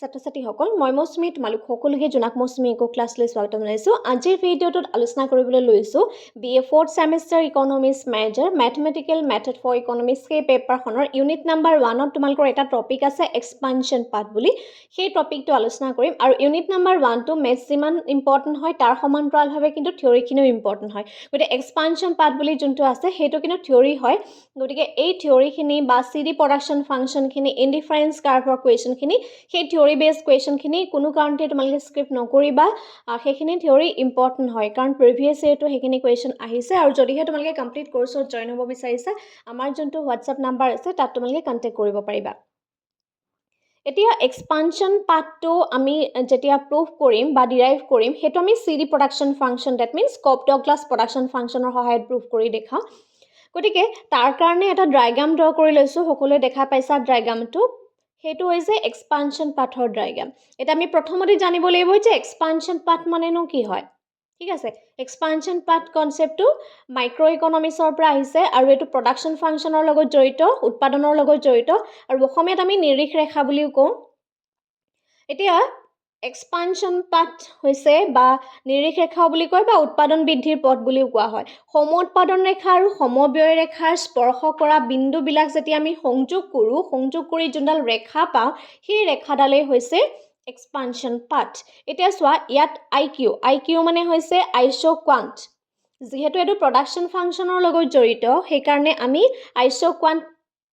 ছাত্ৰ-ছাত্ৰীসকল মই মৌচুমী তোমালোক সকলোকে জোনাক মৌচুমী ইকো ক্লাছলৈ স্বাগতম জনাইছোঁ। আজিৰ ভিডিঅ'টোত আলোচনা কৰিবলৈ লৈছোঁ BA 4th semester economics major mathematical method for economics সেই পেপাৰখনৰ ইউনিট নাম্বাৰ 1ত তোমালোকৰ এটা টপিক আছে এক্সপানশ্যন পাৰ্ট বুলি। সেই টপিকটো আলোচনা কৰিম আৰু ইউনিট নাম্বাৰ 1টো মেথছ যিমান ইম্পৰ্টেণ্ট হয় তাৰ সমান্তৰালভাৱে কিন্তু থিয়ৰীখিনিও ইম্পৰ্টেণ্ট হয়। গতিকে এক্সপানশ্যন পাৰ্ট বুলি যোনটো আছে সেইটো কিন্তু থিয়ৰী হয়। গতিকে এই থিয়ৰীখিনি বা CD প্ৰডাকশ্যন ফাংচনখিনি ইনডিফাৰেঞ্চ কাৰ্ভৰ কুৱেশ্যনখিনি সেই থিয়ৰী বেছড কুৱেশ্যনখিনি কোনো কাৰণতে তোমালোকে স্ক্ৰিপ্ট নকৰিবা। সেইখিনি থিয়ৰী ইম্পৰ্টেণ্ট হয় কাৰণ প্ৰিভিয়াছ ইয়েৰটো সেইখিনি কুৱেশ্যন আহিছে আৰু যদিহে তোমালোকে কমপ্লিট কোৰ্চত জইন হ'ব বিচাৰিছা আমাৰ যোনটো হোৱাটছআপ নাম্বাৰ আছে তাত তোমালোকে কণ্টেক্ট কৰিব পাৰিবা। এতিয়া এক্সপানশ্যন পাৰ্টটো আমি যেতিয়া প্ৰুভ কৰিম বা ডিৰাইভ কৰিম সেইটো আমি CD production function that means Cobb Douglas production ফাংচনৰ সহায়ত প্ৰুভ কৰি দেখাওঁ। গতিকে তাৰ কাৰণে এটা ডায়েগ্ৰাম ড্ৰ কৰি লৈছোঁ। সকলোৱে দেখা পাইছা ডায়েগ্ৰামটো। সেইটো হৈছে এক্সপানশ্যন পাথৰ ডায়েগ্ৰাম। এটা আমি প্ৰথমতে জানিব লাগিব যে এক্সপানশ্যন পাথ মানেনো কি হয়। ঠিক আছে, এক্সপানশ্যন পাথ কনচেপ্টটো মাইক্ৰ' ইকনমিক্সৰ পৰা আহিছে আৰু এইটো প্ৰডাকশ্যন ফাংচনৰ লগত জড়িত, উৎপাদনৰ লগত জড়িত আৰু অসমীয়াত আমি নিৰীখ ৰেখা বুলিও কওঁ। এতিয়া এক্সপানশ্যন পাথ হৈছে বা নিৰীখ ৰেখা বুলি কয় বা উৎপাদন বৃদ্ধিৰ পথ বুলিও কোৱা হয়। সম উৎপাদন ৰেখা আৰু সমব্যয় ৰেখাৰ স্পৰ্শ কৰা বিন্দুবিলাক যেতিয়া আমি সংযোগ কৰি যোনডাল ৰেখা পাওঁ সেই ৰেখাডালেই হৈছে এক্সপানশ্যন পাথ। এতিয়া চোৱা ইয়াত IQ মানে হৈছে আইচ'কুৱান্ট। যিহেতু এইটো প্ৰডাকশ্যন ফাংচনৰ লগত জড়িত সেইকাৰণে আমি আইচ'কুৱান্ট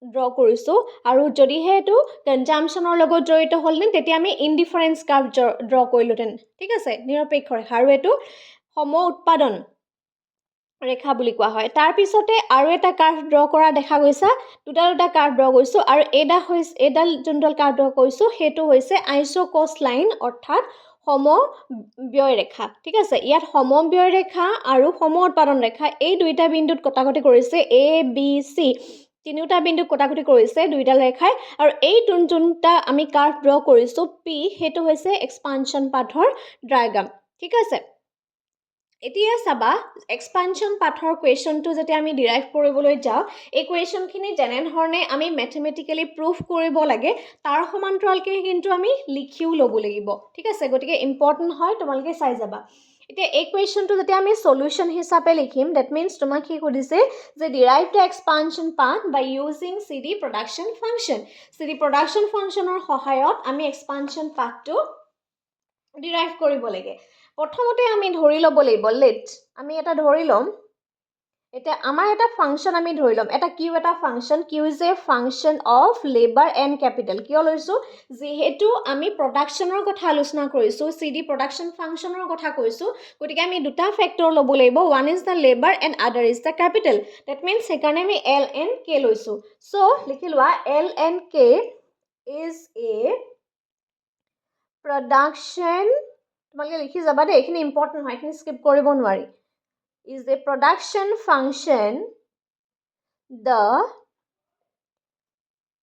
ড্ৰ কৰিছোঁ আৰু যদিহে এইটো কনজাম্পশ্যনৰ লগত জড়িত হ'লহেঁতেন তেতিয়া আমি ইনডিফাৰেঞ্চ কাৰ্ভ ড্ৰ কৰিলোঁহেঁতেন। ঠিক আছে, নিৰপেক্ষ ৰেখা আৰু এইটো সম উৎপাদন ৰেখা বুলি কোৱা হয়। তাৰপিছতে আৰু এটা কাৰ্ভ ড্ৰ কৰা দেখা গৈছা, দুটা কাৰ্ভ ড্ৰ কৰিছোঁ আৰু এইডাল যোনডাল কাৰ্ভ ড্ৰ কৰিছোঁ সেইটো হৈছে আইচ'কছ লাইন অৰ্থাৎ সমব্যয় ৰেখা। ঠিক আছে, ইয়াত সমব্যয় ৰেখা আৰু সম উৎপাদন ৰেখা এই দুইটা বিন্দুত কটাকটি কৰিছে ABC, তিনিওটা বিন্দুত কটাকটি কৰিছে দুইডাল ৰেখাই আৰু এই যোনটা আমি কাৰ্ভ ড্ৰ কৰিছোঁ P সেইটো হৈছে এক্সপানশ্যন পাথৰ ডায়েগ্ৰাম। ঠিক আছে, এতিয়া চাবা এক্সপানশ্যন পাথৰ কুৱেশ্যনটো যেতিয়া আমি ডিৰাইভ কৰিবলৈ যাওঁ এই কুৱেশ্যনখিনি যেনেধৰণে আমি মেথমেটিকেলি প্ৰুভ কৰিব লাগে তাৰ সমান্তৰালকৈ কিন্তু আমি লিখিও ল'ব লাগিব। ঠিক আছে, গতিকে ইম্পৰ্টেণ্ট হয়, তোমালোকে চাই যাবা। এতিয়া এই কুৱেশ্যনটো যেতিয়া আমি সলিউশ্যন হিচাপে লিখিম ডেট মিনছ তোমাক কি সুধিছে যে derive the expansion path by using CD production function. CD production ফাংচনৰ সহায়ত আমি এক্সপানশ্যন পাথটো ডিৰাইভ কৰিব লাগে। প্ৰথমতে আমি ধৰি ল'ব লাগিব আমি এটা ধৰি ল'ম। এতিয়া আমাৰ এটা ফাংচন আমি ধৰি ল'ম, এটা function Q is a function of labour and capital. কিয় লৈছোঁ? যিহেতু আমি প্ৰডাকশ্যনৰ কথা আলোচনা কৰিছোঁ, CD প্ৰডাকশ্যন ফাংচনৰ কথা কৈছোঁ, গতিকে আমি দুটা ফেক্টৰ ল'ব লাগিব। One is the labour and other is the capital. That means সেইকাৰণে আমি LNK লৈছোঁ। চ' লিখি লোৱা LNK ইজ এ প্ৰডাকশ্যন, তোমালোকে লিখি যাবা দেই, এইখিনি ইম্পৰ্টেণ্ট হয়, এইখিনি স্কিপ কৰিব নোৱাৰি। is a production function the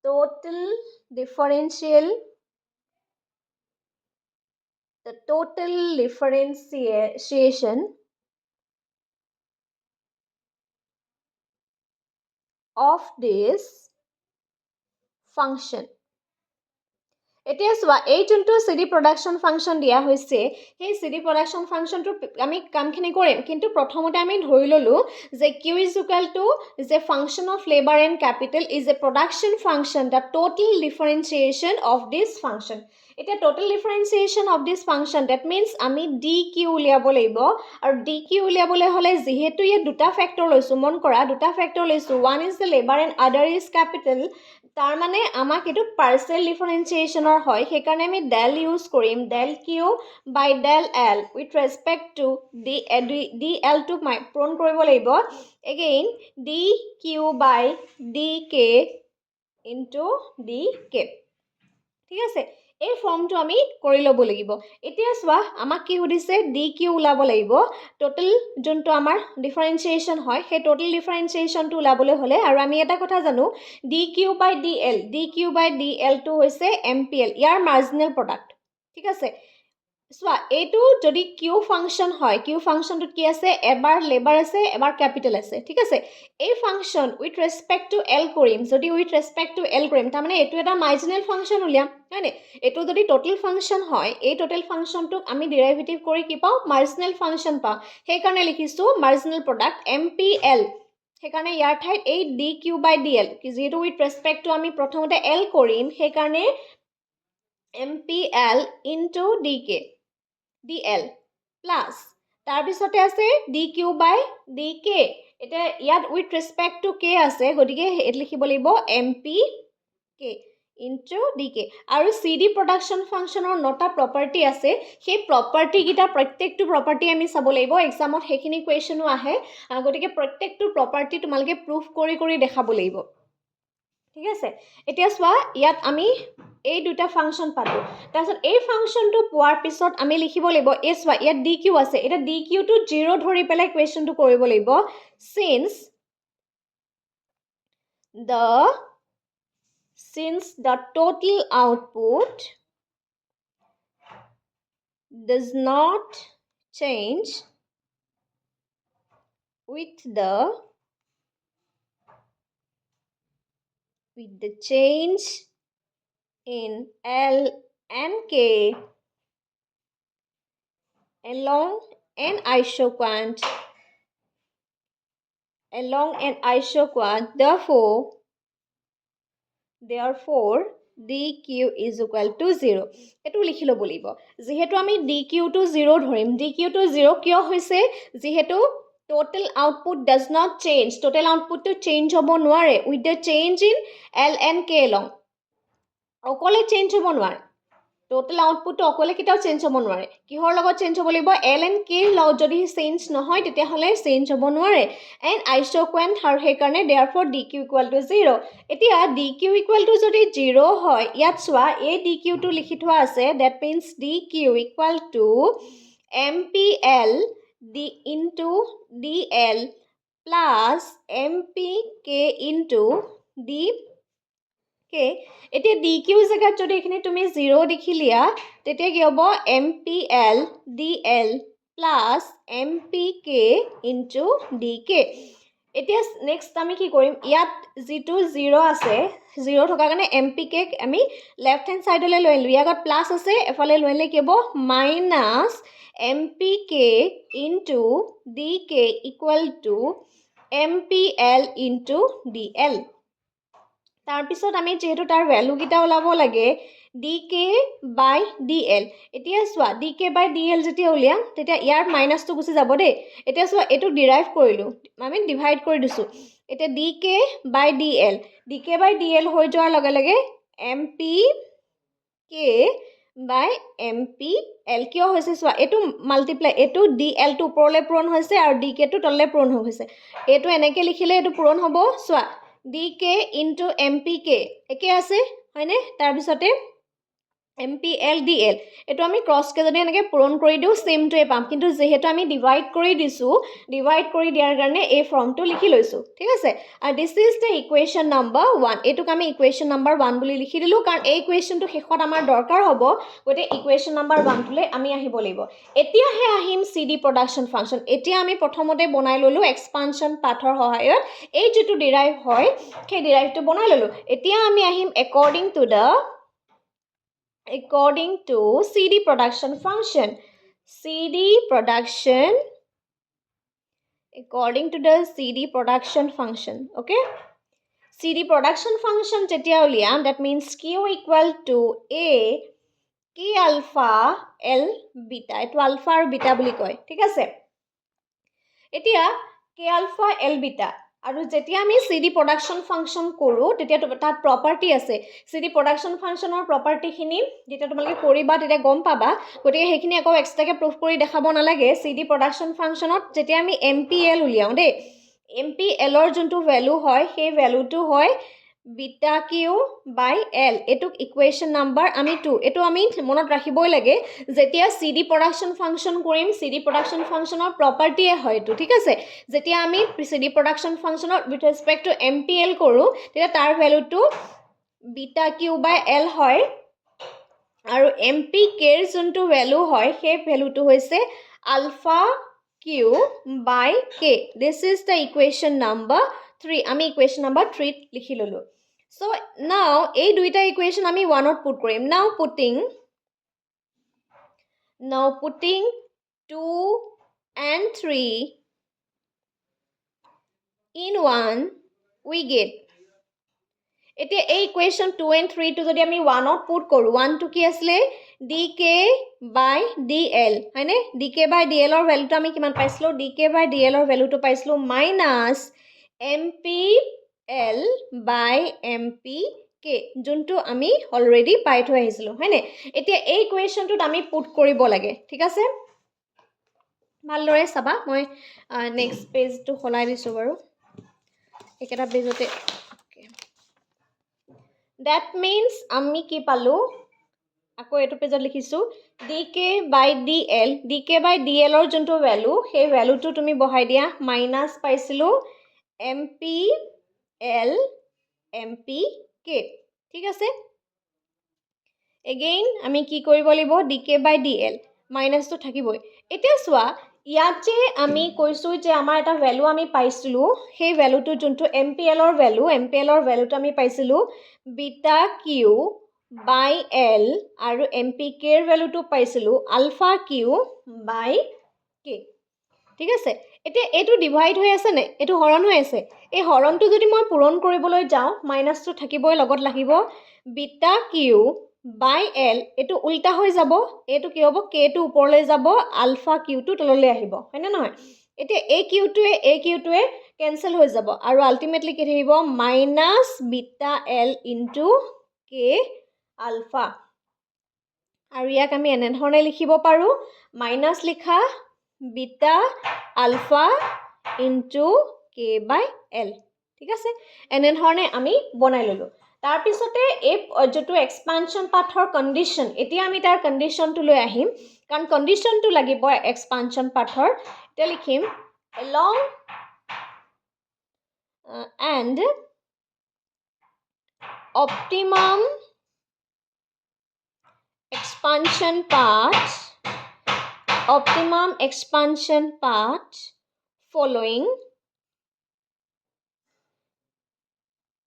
total differentiation of this function. এতিয়া চোৱা এই যোনটো CD প্ৰডাকশ্যন ফাংচন দিয়া হৈছে সেই CD প্ৰডাকশ্যন ফাংচনটো আমি কামখিনি কৰিম, কিন্তু প্ৰথমতে আমি ধৰি ল'লোঁ যে Q is equal to is a function of labor and capital is a production function the total differentiation of this function. এতিয়া total differentiation of this function that means আমি DQ উলিয়াব লাগিব আৰু DQ উলিয়াবলৈ হ'লে যিহেতু ইয়াত দুটা ফেক্টৰ লৈছোঁ, মন কৰা দুটা ফেক্টৰ লৈছোঁ, one is the labor and other is capital, তাৰ মানে আমাক এইটো পাৰ্চিয়েল ডিফাৰেঞ্চিয়েশ্যনৰ হয়, সেইকাৰণে আমি ডেল ইউজ কৰিম, del Q by del L with respect to DL টো পূৰণ কৰিব লাগিব। Again DQ by DK into DK। ঠিক আছে, এই ফৰ্মটো আমি কৰি ল'ব লাগিব। এতিয়া চোৱা আমাক কি সুধিছে DQ ওলাব লাগিব, টোটেল যোনটো আমাৰ ডিফাৰেঞ্চিয়েশ্যন হয় সেই টোটেল ডিফাৰেঞ্চিয়েশ্যনটো ওলাবলৈ হ'লে আৰু আমি এটা কথা জানো DQ বাই DL টো হৈছে MPL, ইয়াৰ মাৰ্জিনেল প্ৰডাক্ট। ঠিক আছে, চোৱা এইটো যদি কিউ ফাংচন হয়, কিউ ফাংচনটোত কি আছে, এবাৰ লেবাৰ আছে, এবাৰ কেপিটেল আছে, ঠিক আছে। এই function with respect two L কৰিম, যদি উইথ ৰেচপেক্ট টু এল কৰিম, তাৰমানে এইটো এটা মাৰ্জিনেল ফাংচন উলিয়াম, হয়নে? এইটো যদি টোটেল ফাংচন হয়, এই টোটেল ফাংচনটোক আমি ডিৰাইভেটিভ কৰি কি পাওঁ, মাৰ্জিনেল ফাংচন পাওঁ। সেইকাৰণে লিখিছোঁ মাৰ্জিনেল প্ৰডাক্ট MPL। সেইকাৰণে ইয়াৰ ঠাইত এই ডি কিউ বাই ডি এল, যিহেতু উইথ ৰেচপেক্ট টু আমি প্ৰথমতে এল কৰিম, সেইকাৰণে MPL ইনটু DL প্লাছ তাৰপিছতে আছে ডি কিউ বাই ডি কে। এতিয়া ইয়াত উইথ ৰেচপেক্ট টু কে আছে, গতিকে এইটো লিখিব লাগিব MPK ইনটু DK। আৰু CD প্ৰডাকশ্যন ফাংচনৰ 9টা প্ৰপাৰ্টি আছে, সেই প্ৰপাৰ্টিকেইটা প্ৰত্যেকটো প্ৰপাৰ্টি আমি চাব লাগিব। এক্সামত সেইখিনি কুৱেশ্যনো আহে, গতিকে প্ৰত্যেকটো প্ৰপাৰ্টি তোমালোকে প্ৰুফ কৰি কৰি দেখাব লাগিব, ঠিক আছে। এতিয়া চোৱা, ইয়াত আমি এই দুটা ফাংচন পালোঁ। তাৰপিছত এই ফাংচনটো পোৱাৰ পিছত আমি লিখিব লাগিব, এই চোৱা ইয়াত ডি কিউ আছে, এতিয়া ডি কিউটো 0 ধৰি পেলাই কুৱেশ্যনটো কৰিব লাগিব। Since the total output does not change with the change in L and K along an isoquant, therefore dq is equal to 0। এইটো লিখি ল'ব লাগিব, যিহেতু আমি dq টো 0 ধৰিম। dq টো 0 কিয় হৈছে, যিহেতু total output does not change, total output to change হ'ব নোৱাৰে with the change in L and K along, অকলে চেঞ্জ হ'ব নোৱাৰে। টোটেল আউটপুটটো অকলে কেতিয়াও চেঞ্জ হ'ব নোৱাৰে। কিহৰ লগত চেঞ্জ হ'ব লাগিব, এল এণ্ড কেৰ লগত যদি চেঞ্জ নহয় তেতিয়াহ'লে চেঞ্জ হ'ব নোৱাৰে। এণ্ড আইচকুৱেণ্ট, আৰু সেইকাৰণে দেয়াৰফৰ ডি কিউ ইকুৱেল টু 0। এতিয়া ডি কিউ ইকুৱেল টু যদি 0 হয়, ইয়াত চোৱা এই ডি কিউটো লিখি থোৱা আছে, that means d q equal to MPL d into DL plus MPK into d k. এতিয়া ডি কিউ জেগাত যদি এইখিনি তুমি 0 দেখি লিয়া, তেতিয়া কি হ'ব, MPL DL plus MPK into DK। এতিয়া নেক্সট আমি কি কৰিম, ইয়াত যিটো 0 আছে, 0 থকাৰ কাৰণে MPK আমি লেফ্ট হেণ্ড ছাইডলৈ লৈ আনিলোঁ। ইয়াত প্লাছ আছে, এফালে লৈ আনিলে কি হ'ব, minus MPK into DK equal to MPL into DL। তাৰপিছত আমি যিহেতু তাৰ ভেলুকেইটা ওলাব লাগে, DK বাই DL। এতিয়া চোৱা DK বাই DL যেতিয়া উলিয়াম, তেতিয়া ইয়াৰ মাইনাছটো গুচি যাব দেই। এতিয়া চোৱা এইটো ডিৰাইভ কৰিলোঁ, আমি ডিভাইড কৰি দিছোঁ। এতিয়া DK বাই DL হৈ যোৱাৰ লগে লগে MPK বাই MPL কিয় হৈছে চোৱা, এইটো মাল্টিপ্লাই, এইটো DLটো ওপৰলৈ পূৰণ হৈছে আৰু DKটো তললৈ পূৰণ হৈ গৈছে। এইটো এনেকৈ লিখিলে এইটো পূৰণ হ'ব। চোৱা DK ইনটু MPK একে আছে, হয়নে? তাৰপিছতে MPL DL, এইটো আমি ক্ৰছকৈ যদি এনেকৈ পূৰণ কৰি দিওঁ চেমটোৱে পাম, কিন্তু যিহেতু আমি ডিভাইড কৰি দিছোঁ, ডিভাইড কৰি দিয়াৰ কাৰণে এই ফৰ্মটো লিখি লৈছোঁ, ঠিক আছে। আৰু this is the equation number 1। এইটোক আমি ইকুৱেশ্যন নাম্বাৰ 1 বুলি লিখি দিলোঁ, কাৰণ এই ইকুৱেশ্যনটো শেষত আমাৰ দৰকাৰ হ'ব, গতিকে ইকুৱেশ্যন নাম্বাৰ 1টোলৈ আমি আহিব লাগিব। এতিয়াহে আহিম CD প্ৰডাকশ্যন ফাংচন। এতিয়া আমি প্ৰথমতে বনাই ল'লোঁ এক্সপানশ্যন পাথৰ সহায়ত, এই যিটো ডিৰাইভ হয় সেই ডিৰাইভটো বনাই ল'লোঁ। এতিয়া আমি আহিম according to CD production function. According to the CD production function, okay? CD production function যেতিয়া উলিয়াম, that means Q equal to A K alpha L beta, এইটো আলফা আৰু বিটা বুলি কয়, ঠিক আছে। এতিয়া K alpha L beta, আৰু যেতিয়া আমি CD প্ৰডাকশ্যন ফাংচন কৰোঁ, তেতিয়া তাত প্ৰপাৰ্টি আছে। CD প্ৰডাকশ্যন ফাংচনৰ প্ৰপাৰ্টিখিনি যেতিয়া তোমালোকে কৰিবা তেতিয়া গম পাবা, গতিকে সেইখিনি আকৌ এক্সট্ৰাকৈ প্ৰুফ কৰি দেখাব নালাগে। CD প্ৰডাকশ্যন ফাংচনত যেতিয়া আমি MPL উলিয়াওঁ দেই, MPLৰ যোনটো ভেলু হয় সেই ভেলুটো হয় বিটা কিউ বাই এল। এইটোক ইকুৱেশ্যন নাম্বাৰ আমি 2। এইটো আমি মনত ৰাখিবই লাগে, যেতিয়া CD প্ৰডাকশ্যন ফাংচন কৰিম, CD প্ৰডাকশ্যন ফাংচনৰ প্ৰপাৰ্টিয়ে হয় এইটো, ঠিক আছে। যেতিয়া আমি CD প্ৰডাকশ্যন ফাংচনত উইথ ৰেচপেক্ট টু MPL কৰোঁ, তেতিয়া তাৰ ভেলুটো বিটা কিউ বাই এল হয়, আৰু MPK ৰ যোনটো ভ্যালু হয় সেই ভ্যালুটো হৈছে alpha Q by K. This is the equation number 3. আমি equation number 3 লিখি ললো. So now এই দুইটা equation আমি 1 ত put কৰিম. Now putting 2 and 3 in 1 we get. এতিয়া এই equation 2 and 3 টো যদি আমি 1 ত put কৰো 1 টো কি আছিলে dk by dl হয়নে dk by dl ৰ ভ্যালুটো আমি কিমান পাইছিলো dk by dl ৰ ভ্যালুটো পাইছিলো minus mpl by mpk যোনটো আমি অলৰেডি পাই থৈ আহিছিলো হয়নে এতিয়া এই ইকুৱেশনটোত আমি পুট কৰিব লাগে ঠিক আছে ভালদৰে চাবা মই নেক্সট পেজটো খলাই দিছো বাৰু একেটা পেজতে That means আমি কি পালো আকৌ এটো পেজত লিখিছো dk by dl ৰ যোনটো ভ্যালু সেই ভ্যালুটো তুমি বহাই দিয়া মাইনাস পাইছিলো mpl mpk ঠিক আছে again আমি কি কৰিব লাগিব dk by dl মাইনাস তো থাকিবই এতিয়া চোৱা ইয়াত যে আমি কৈছো যে আমাৰ এটা ভ্যালু আমি পাইছিলো সেই ভ্যালুটো যোনটো mpl ৰ ভ্যালুটো আমি পাইছিলো beta q by l আৰু mpk ৰ ভ্যালুটো পাইছিলো alpha q by k ঠিক আছে এতিয়া এটো ডিভাইড হৈ আছে নে এটো হৰণ হৈ আছে এই হৰণটো যদি মই পূৰণ কৰিবলৈ যাও মাইনাসটো থাকিবই লগত লাগিব beta q by l এটো উল্টা হৈ যাব এটো কি হ'ব k টো ওপৰলৈ যাব alpha q টো তললৈ আহিব হয়নে নহয় এতিয়া a q টোৱে কেনসেল হৈ যাব আৰু আলটিমেটলি কি থাকিব minus beta l into k alpha আৰু ইয়াক আমি এনে ধৰণে লিখিব পাৰো মাইনাস লিখা beta alpha into k by l ঠিক আছে এনে ধৰণে আমি বনাই ললো তাৰ পিছতে এই যেটো এক্সপানশন পাথৰ কন্ডিশন এতিয়া আমি তাৰ কন্ডিশনটো লৈ আহিম কাৰণ কন্ডিশনটো লাগিব এক্সপানশন পাথৰ এটা লিখিম along and optimum expansion path following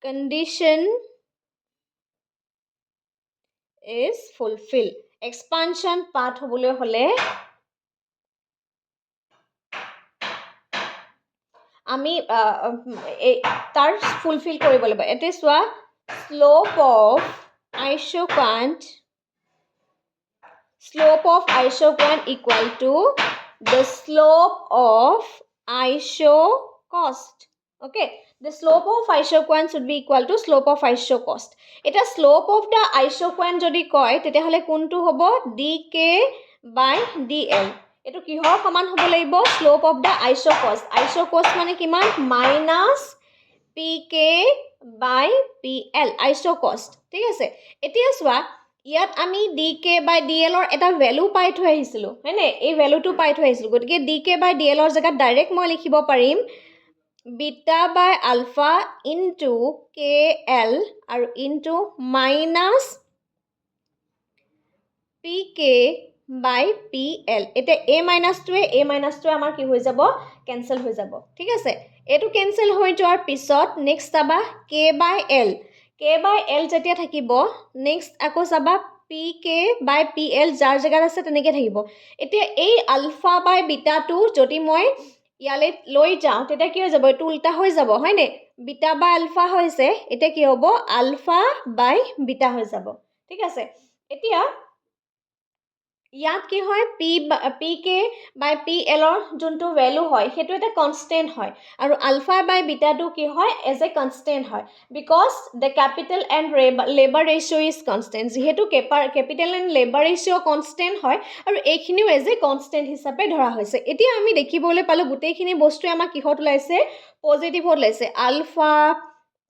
condition is fulfilled expansion path হবলৈ হলে আমি তাৰ ফুলফিল কৰিব লাগিব এতে সোৱা slope of isoquant equal to the slope of isocost okay the slope of isoquant should be equal to slope of isocost এটা slope of the isoquant যদি কয় তেতে হলে কোনটো হ'ব dk by dl এটো কিহৰ সমান হ'ব লাগিব slope of the isocost মানে কিমান minus pk by pl isocost ঠিক আছে এতিয়া সোৱা ইয়াত আমি dk by dl ৰ এটা ভ্যালু পাই থৈ আহিছিলো হয়নে এই ভ্যালুটো পাই থৈ আহিছিলো গতিকে dk by dl ৰ জায়গাত ডাইৰেক্ট মই লিখিব পাৰিম beta by alpha into kl আৰু into minus pk by pl এটা a minus টোৱে আমাৰ কি হৈ যাব কেনসেল হৈ যাব ঠিক আছে এটো কেনসেল হৈ যোৱাৰ পিছত নেক্সট আবা k by l যেতিয়া থাকিব নেক্সট আকৌ চাবা pk by pl যাৰ জায়গাত আছে তেনেকৈ থাকিব এতিয়া এই আলফা বাই বিটা টো যদি মই ইয়ালে লৈ যাও তেতে কি হৈ যাব এটো উল্টা হৈ যাব হয়নে বিটা বাই আলফা হৈছে এতিয়া কি হ'ব আলফা বাই বিটা হৈ যাব ঠিক আছে এতিয়া ইয়াত কি হয় pk by pl ৰ যোনটো ভ্যালু হয় হেতু এটা কনস্ট্যান্ট হয় আৰু আলফা বাই বিটা টো কি হয় এজ এ কনস্ট্যান্ট হয় because the capital and labor ratio is constant যেহেতু capital and labor ratio constant হয় আৰু এইখিনিও এজ এ কনস্ট্যান্ট হিচাপে ধৰা হৈছে এতিয়া আমি দেখিবলৈ পালো গুটেইখিনি বস্তু আমাক কিহত ওলাইছে পজিটিভত ওলাইছে alpha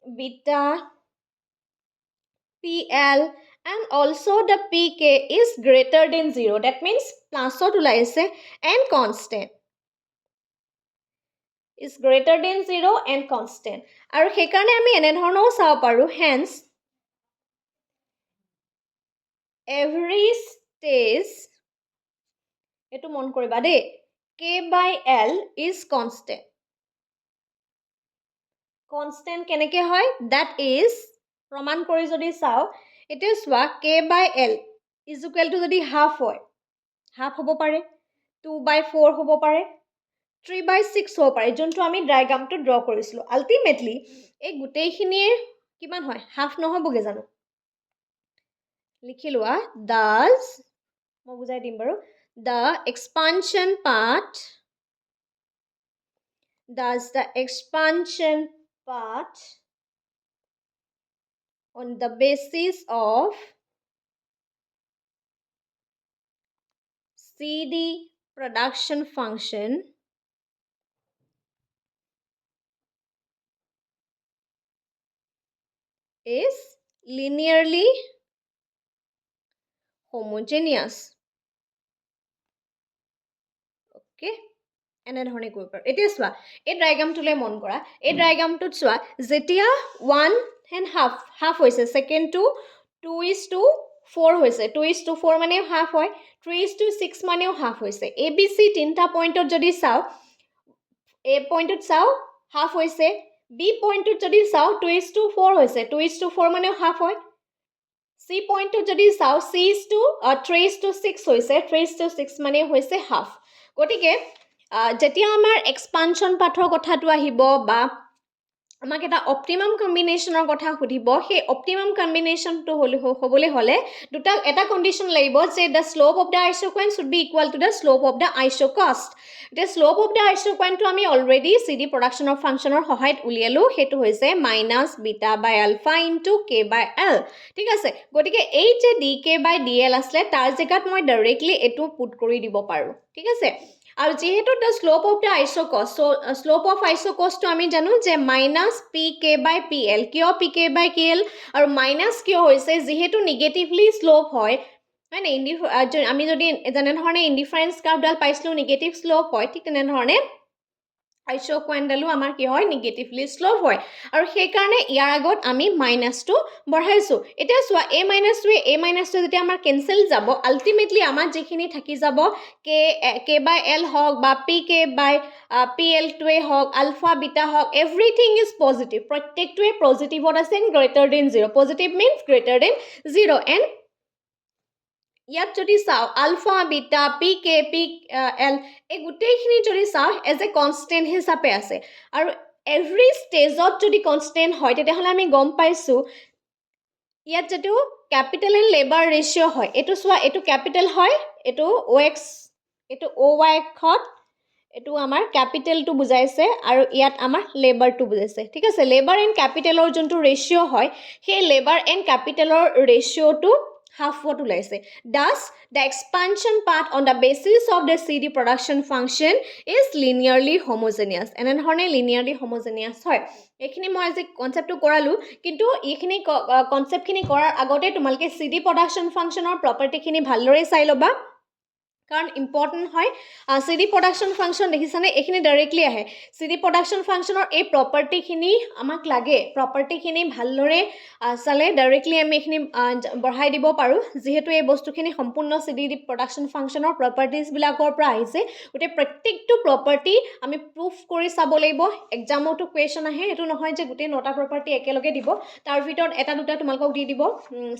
beta pl and also the pk is greater than 0 that means plus ot ulaise and constant is greater than 0 and constant aru hekarne ami ene dhorono sao paru hence every stage এটো মন কৰিবা দেই k/l is constant কেনেকে হয় that is প্ৰমাণ কৰি যদি চাও এতিয়া চোৱা k/l is equal to যদি half হয় half হ'ব পাৰে 2/4 হ'ব পাৰে 3/6 হ'ব পাৰে যোনটো আমি ডায়াগ্ৰামটো ড্ৰ কৰিছিলো আলটিমেটলি এই গোটেইখিনিৰ কিমান হয় হাফ নহবগে জানো লিখি লোৱা does মই বুজাই দিম বাৰু the expansion part on the basis of CD production function is linearly homogeneous. Okay? এনেধৰণে কৰিব পাৰো এতিয়া চোৱা এই ডায়াগ্ৰামটোলৈ মন কৰা এই ডায়াগ্ৰামটোত চোৱা যেতিয়া 1.5 হৈছে সেকেন্ডটো 2:4 হৈছে 2:4 মানেও হাফ হয় 3:6 মানেও হাফ হৈছে ABC তিনটা পইণ্টত যদি চাও A পইণ্টত চাও হাফ হৈছে B পইণ্টত যদি চাও 2:4 হৈছে 2:4 মানেও হাফ হয় C পইণ্টত যদি চাও 3:6 হৈছে 3:6 মানে হৈছে হাফ গতিকে যেতিয়া আমাৰ এক্সপানশন পাথৰ কথাটো আহিব বা আমাক এটা অপটিমাম কম্বিনেশনৰ কথা সুধিব সেই অপটিমাম কম্বিনেশনটো হ'বলৈ হলে দুটা এটা কন্ডিশন লাগিব যে the slope of the isoquant should be equal to the slope of the isocost the slope of the isoquant টো আমি অলৰেডি CD প্ৰডাকশনৰ ফাংশনৰ সহায়ত উলিয়ালো হেতু হৈছে -β/α * k/l ঠিক আছে গতিকে এই যে dk/dl আসলে তাৰ জায়গাত মই ডাইৰেক্টলি এটো পুট কৰি দিব পাৰো ঠিক আছে আৰু যেহেতু the slope of the isocost so slope of isocost টো আমি জানো যে -pk/pl কিয় pk/kl আৰু মাইনাস কিয় হৈছে যেহেতু নেগেটিভলি স্লোপ হয় মানে আমি যদি জানে ধৰণে ইনডিফাৰেন্স কাৰ্ভ ডাল পাইছিলো নেগেটিভ স্লোপ হয় ঠিক তেনে ধৰণে আইসোকুৱেন্ট ডালো আমাৰ কি হয় নেগেটিভলি স্লোপ হয় আৰু সেই কাৰণে ইয়াৰ আগত আমি মাইনাসটো বঢ়াইছো এতিয়া চোৱা a - টো যেতিয়া আমাৰ কেনসেল যাব আলটিমেটলি আমাৰ যেখিনি থাকি যাব k/l হক বা pk/pl টোৱে হক আলফা বিটা হক এভৰিথিং ইজ পজিটিভ প্ৰত্যেকটোৱে পজিটিভত আছে greater than 0 positive means greater than 0 and ইয়াত যদি চাও আলফা বিটা pk/pl এই গোটেইখিনি যদি চাও এজ এ কনস্ট্যান্ট হিচাপে আছে আৰু এভৰি ষ্টেজত যদি কনস্ট্যান্ট হয় তেতিয়াহলে আমি গম পাইছো ইয়াত যেটো ক্যাপিটাল এন্ড লেবাৰ ৰেশিও হয় এটো চোৱা এটো ক্যাপিটাল হয় এটো ox এটো oy খত এটো আমাৰ ক্যাপিটালটো বুজাইছে আৰু ইয়াত আমাৰ লেবাৰটো বুজাইছে ঠিক আছে লেবাৰ এন্ড ক্যাপিটালৰ যোনটো ৰেশিও হয় সেই লেবাৰ এন্ড ক্যাপিটালৰ ৰেশিওটো half what ওলাইছে thus the expansion part on the basis of the CD production function is linearly homogeneous এনে ধৰণে linearly homogeneous হয় এখিনি মই আজি কনসেপ্টটো কৰালো কিন্তু এখিনি কনসেপ্টখিনি কৰাৰ আগতে তোমালকে CD production functionৰ প্ৰপাৰ্টি খিনি ভালদৰে চাই লবা কাৰণ ইম্পৰ্টেন্ট হয় CD production function দেখিছানে এখিনি ডাইৰেক্টলি আহে CD production functionৰ এই প্ৰপাৰ্টি খিনি আমাক লাগে প্ৰপাৰ্টি খিনি ভালদৰে চালে ডাইৰেক্টলি আমি এখিনি বঢ়াই দিব পাৰো যেহেতু এই বস্তুখিনি সম্পূৰ্ণ CD production functionৰ প্ৰপাৰ্টিজ বিলাকৰ পৰা আহিছে উতে প্ৰত্যেকটো প্ৰপাৰ্টি আমি প্ৰুফ কৰি চাব লাগিব এক্সামতো কোৱেশ্চন আহে এটো নহয় যে গোটেই নটা প্ৰপাৰ্টি একেলগে দিব তাৰ ভিতৰত এটা দুটা তোমালকক দি দিব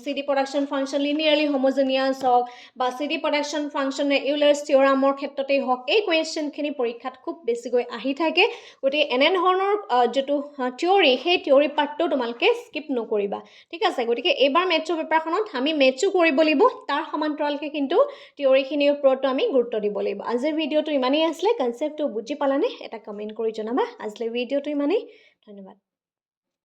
CD production function linearly homogeneous হক বা CD production function ইউলাৰছ থিওৰামৰ ক্ষেত্ৰতে হক এই কোৱেশ্চনখিনি পৰীক্ষাত খুব বেছিকৈ আহি থাকে গতি এনে ধৰণৰ যেটো থিওৰি সেই থিওৰি পাৰ্টটো তোমালকে স্কিপ নকৰিবা ঠিক আছে গতিকে এবাৰ মেথছৰ পেপাৰখনত আমি মেথছো কৰিব লাগিব তাৰ সমান্তৰালকে কিন্তু থিওৰিখিনিৰ ওপৰতো আমি গুৰুত্ব দিব লাগিব আজিৰ ভিডিওটো ইমানেই আছিল কনসেপ্টটো বুজি পালানে এটা কমেন্ট কৰি জনাবা আজিৰ ভিডিওটো ইমানেই ধন্যবাদ